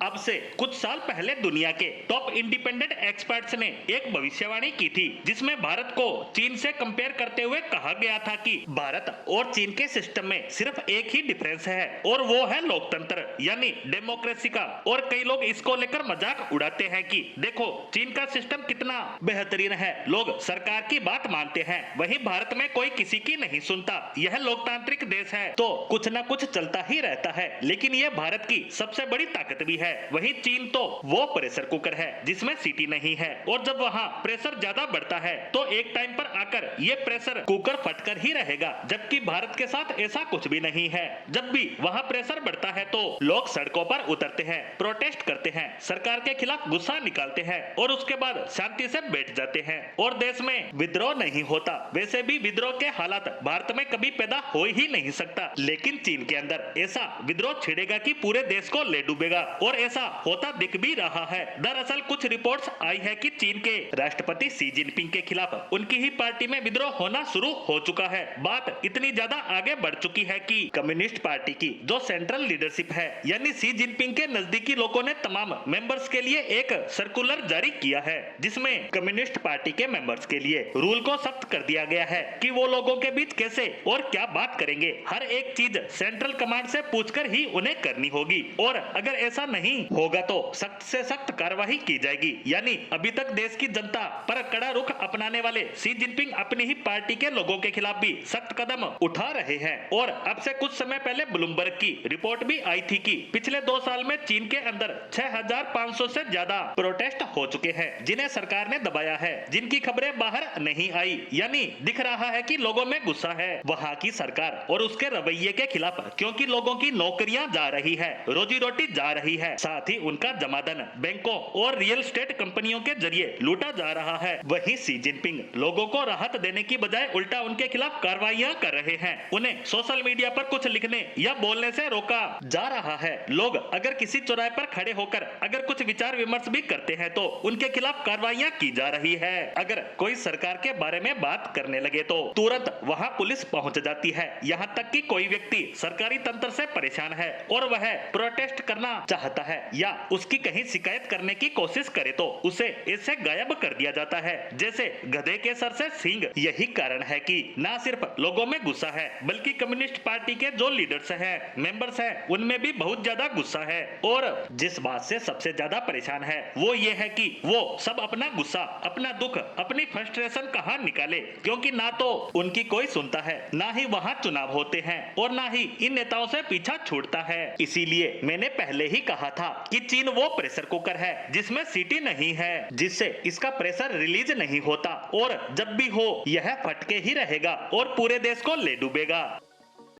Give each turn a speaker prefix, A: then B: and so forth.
A: आज से कुछ साल पहले दुनिया के टॉप इंडिपेंडेंट एक्सपर्ट्स ने एक भविष्यवाणी की थी, जिसमें भारत को चीन से कंपेयर करते हुए कहा गया था कि भारत और चीन के सिस्टम में सिर्फ एक ही डिफरेंस है और वो है लोकतंत्र यानी डेमोक्रेसी का। और कई लोग इसको लेकर मजाक उड़ाते हैं कि देखो चीन का सिस्टम कितना बेहतरीन है, लोग सरकार की बात मानते हैं, वहीं भारत में कोई किसी की नहीं सुनता, यह लोकतांत्रिक देश है तो कुछ न कुछ चलता ही रहता है। लेकिन यह भारत की सबसे बड़ी ताकत भी है। वहीं चीन तो वो प्रेशर कुकर है जिसमें सीटी नहीं है, और जब वहाँ प्रेशर ज्यादा बढ़ता है तो एक टाइम पर आकर ये प्रेशर कुकर फटकर ही रहेगा। जबकि भारत के साथ ऐसा कुछ भी नहीं है। जब भी वहाँ प्रेशर बढ़ता है तो लोग सड़कों पर उतरते हैं, प्रोटेस्ट करते हैं, सरकार के खिलाफ गुस्सा निकालते हैं और उसके बाद शांति से बैठ जाते हैं और देश में विद्रोह नहीं होता। वैसे भी विद्रोह के हालात भारत में कभी पैदा हो ही नहीं सकता, लेकिन चीन के अंदर ऐसा विद्रोह छिड़ेगा कि पूरे देश को ले डूबेगा, और ऐसा होता दिख भी रहा है। दरअसल कुछ रिपोर्ट्स आई है कि चीन के राष्ट्रपति शी जिनपिंग के खिलाफ उनकी ही पार्टी में विद्रोह होना शुरू हो चुका है। बात इतनी ज्यादा आगे बढ़ चुकी है कि कम्युनिस्ट पार्टी की जो सेंट्रल लीडरशिप है यानी शी जिनपिंग के नजदीकी लोगों ने तमाम मेंबर्स के लिए एक सर्कुलर जारी किया है, जिसमें कम्युनिस्ट पार्टी के मेंबर्स के लिए रूल को सख्त कर दिया गया है कि वो लोगों के बीच कैसे और क्या बात करेंगे। हर एक चीज सेंट्रल कमांड से पूछकर ही उन्हें करनी होगी, और अगर ऐसा नहीं होगा तो सख्त से सख्त कार्रवाई की जाएगी। यानी अभी तक देश की जनता पर कड़ा रुख अपनाने वाले शी जिनपिंग अपनी ही पार्टी के लोगों के खिलाफ भी सख्त कदम उठा रहे हैं। और अब से कुछ समय पहले ब्लूमबर्ग की रिपोर्ट भी आई थी कि पिछले 2 साल में चीन के अंदर 6500 से ज्यादा प्रोटेस्ट हो चुके हैं, जिन्हें सरकार ने दबाया है, जिनकी खबरें बाहर नहीं आई। यानी दिख रहा है कि लोगों में गुस्सा है वहाँ की सरकार और उसके रवैये के खिलाफ, क्योंकि लोगों की नौकरियां जा रही है, रोजी रोटी जा रही है, साथ ही उनका जमाधन बैंकों और रियल एस्टेट कंपनियों के जरिए लूटा जा रहा है। वहीं शी जिनपिंग लोगों को राहत देने की बजाय उल्टा उनके खिलाफ कार्रवाइयां कर रहे हैं। उन्हें सोशल मीडिया पर कुछ लिखने या बोलने से रोका जा रहा है। लोग अगर किसी चौराहे पर खड़े होकर अगर कुछ विचार विमर्श भी करते हैं तो उनके खिलाफ कार्रवाइयां की जा रही है। अगर कोई सरकार के बारे में बात करने लगे तो तुरंत वहां पुलिस पहुंच जाती है। यहाँ तक कि कोई व्यक्ति सरकारी तंत्र से परेशान है और वह प्रोटेस्ट करना चाहता है या उसकी कहीं शिकायत करने की कोशिश करे तो उसे ऐसे गायब कर दिया जाता है जैसे गधे के सर से सींग। यही कारण है कि न सिर्फ लोगों में गुस्सा है बल्कि कम्युनिस्ट पार्टी के जो लीडर्स हैं, मेंबर्स हैं, उनमें भी बहुत ज्यादा गुस्सा है। और जिस बात से सबसे ज्यादा परेशान है वो ये है कि वो सब अपना गुस्सा, अपना दुख, अपनी फ्रस्ट्रेशन कहाँ निकाले, क्योंकि ना तो उनकी कोई सुनता है, ना ही वहाँ चुनाव होते हैं और ना ही इन नेताओं से पीछा छूटता है। इसीलिए मैंने पहले ही कहा था कि चीन वो प्रेशर कुकर है जिसमें सीटी नहीं है, जिससे इसका प्रेशर रिलीज नहीं होता, और जब भी हो यह फटके ही रहेगा और पूरे देश को ले डूबेगा।